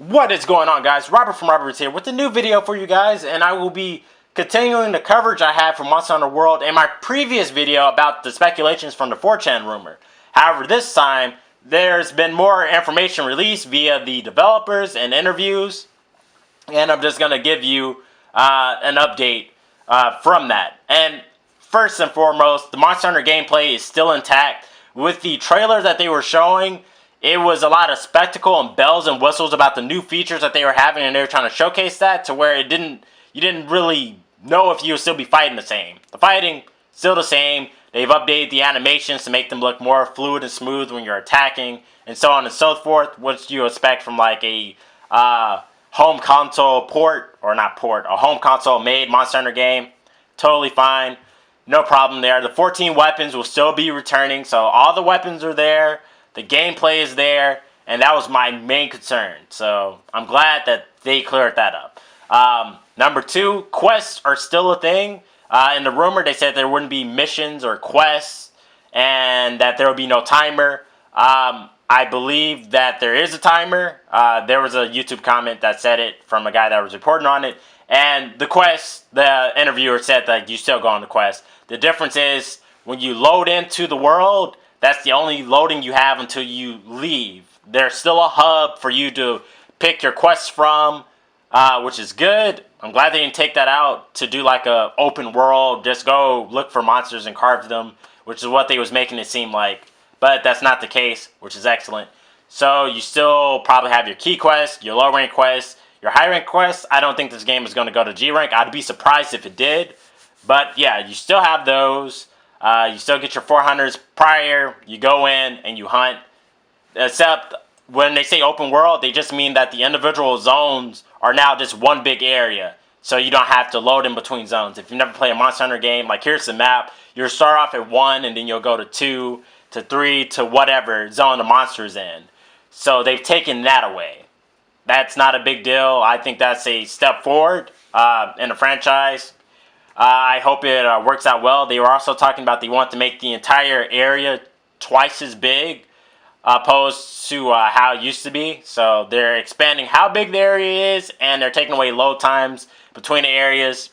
What is going on, guys? Robert from Robert's here with a new video for you guys, and I will be continuing the coverage I had from Monster Hunter World in my previous video about the speculations from the 4chan rumor. However, this time, there's been more information released via the developers and interviews, and I'm just going to give you an update from that. And first and foremost, the Monster Hunter gameplay is still intact. With the trailer that they were showing, it was a lot of spectacle and bells and whistles about the new features that they were having, and they were trying to showcase that to where you didn't really know if you would still be fighting the same. The fighting, still the same. They've updated the animations to make them look more fluid and smooth when you're attacking, and so on and so forth, which you expect from like a home console port, or not port, a home console made Monster Hunter game. Totally fine. No problem there. The 14 weapons will still be returning, so all the weapons are there. The gameplay is there, and that was my main concern. So I'm glad that they cleared that up. Number two, quests are still a thing. In the rumor, they said there wouldn't be missions or quests, and that there would be no timer. I believe that there is a timer. There was a YouTube comment that said it from a guy that was reporting on it. And the quest, the interviewer said that you still go on the quest. The difference is when you load into the world, that's the only loading you have until you leave. There's still a hub for you to pick your quests from, which is good. I'm glad they didn't take that out to do like a open world, just go look for monsters and carve them, which is what they was making it seem like. But that's not the case, which is excellent. So you still probably have your key quests, your low rank quests, your high rank quests. I don't think this game is going to go to G rank. I'd be surprised if it did. But yeah, you still have those. You still get your 400s prior. You go in and you hunt. Except when they say open world, they just mean that the individual zones are now just one big area. So you don't have to load in between zones. If you've never played a Monster Hunter game, like here's the map. You'll start off at 1 and then you'll go to 2 to 3 to whatever zone the monster's in. So they've taken that away. That's not a big deal. I think that's a step forward in the franchise. I hope it works out well. They were also talking about they want to make the entire area twice as big opposed to how it used to be. So they're expanding how big the area is, and they're taking away load times between the areas.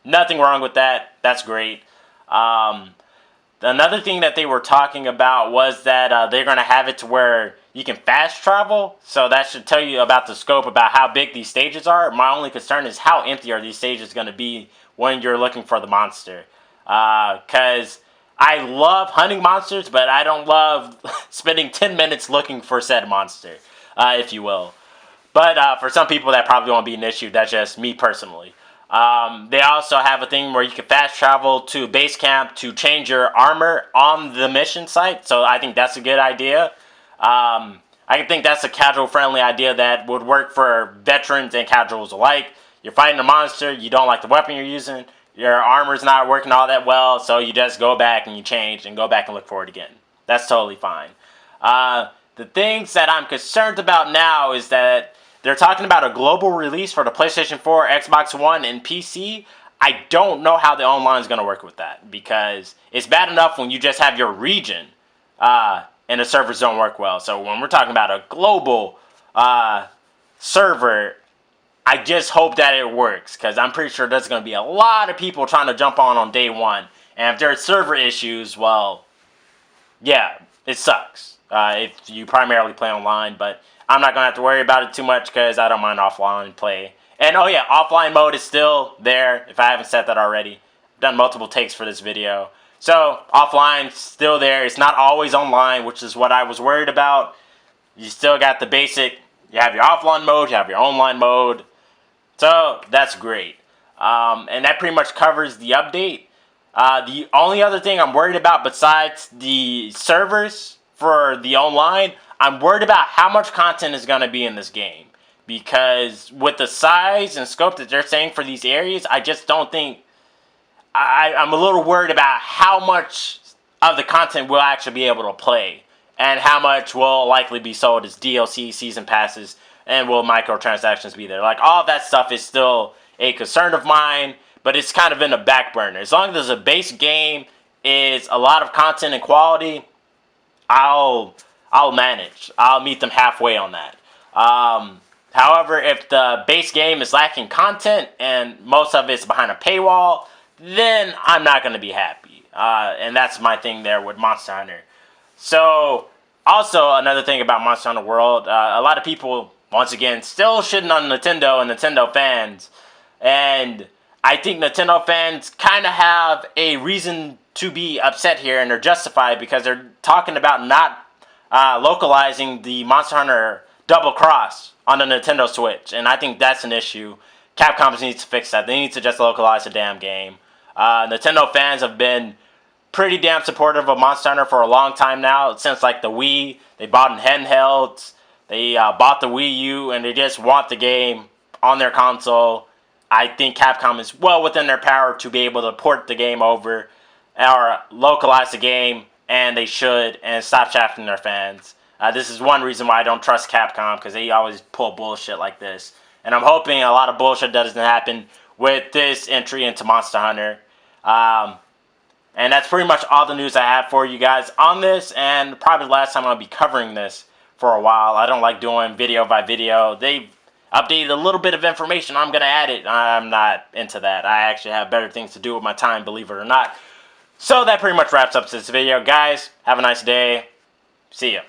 Nothing wrong with that. That's great. Another thing that they were talking about was that they're going to have it to where you can fast travel. So that should tell you about the scope, about how big these stages are. My only concern is how empty are these stages going to be when you're looking for the monster. Because I love hunting monsters, but I don't love spending 10 minutes looking for said monster, if you will. But for some people that probably won't be an issue. That's just me personally. They also have a thing where you can fast travel to base camp to change your armor on the mission site. So I think that's a good idea. I think that's a casual-friendly idea that would work for veterans and casuals alike. You're fighting a monster, you don't like the weapon you're using, your armor's not working all that well, so you just go back and you change and go back and look for it again. That's totally fine. The things that I'm concerned about now is that they're talking about a global release for the PlayStation 4, Xbox One, and PC. I don't know how the online is going to work with that, because it's bad enough when you just have your region and the servers don't work well. So when we're talking about a global server, I just hope that it works, because I'm pretty sure there's going to be a lot of people trying to jump on day one. And if there's server issues, well, yeah, it sucks if you primarily play online. But I'm not going to have to worry about it too much, because I don't mind offline play. And oh yeah, offline mode is still there, if I haven't said that already. I've done multiple takes for this video. So, offline, still there. It's not always online, which is what I was worried about. You still got the basic, you have your offline mode, you have your online mode. So, that's great. And that pretty much covers the update. The only other thing I'm worried about besides the servers for the online, I'm worried about how much content is going to be in this game. Because with the size and scope that they're saying for these areas, I just don't think... I'm a little worried about how much of the content we'll actually be able to play. And how much will likely be sold as DLC, season passes, and will microtransactions be there. Like, all of that stuff is still a concern of mine, but it's kind of in the back burner. As long as there's a base game, is a lot of content and quality, I'll manage. I'll meet them halfway on that. However, if the base game is lacking content and most of it's behind a paywall, then I'm not going to be happy. And that's my thing there with Monster Hunter. So, also another thing about Monster Hunter World, a lot of people, once again, still shitting on Nintendo and Nintendo fans. And I think Nintendo fans kind of have a reason to be upset here, and they're justified because they're talking about not localizing the Monster Hunter Double Cross on the Nintendo Switch, and I think that's an issue. Capcom needs to fix that. They need to just localize the damn game. Nintendo fans have been pretty damn supportive of Monster Hunter for a long time now, since like the Wii. They bought in handhelds, they bought the Wii U, and they just want the game on their console. I think Capcom is well within their power to be able to port the game over or localize the game, and they should, and stop shafting their fans. This is one reason why I don't trust Capcom, because they always pull bullshit like this. And I'm hoping a lot of bullshit doesn't happen with this entry into Monster Hunter. And that's pretty much all the news I have for you guys on this, and probably the last time I'll be covering this for a while. I don't like doing video by video. They've updated a little bit of information. I'm going to add it. I'm not into that. I actually have better things to do with my time, believe it or not. So that pretty much wraps up this video. Guys, have a nice day. See ya.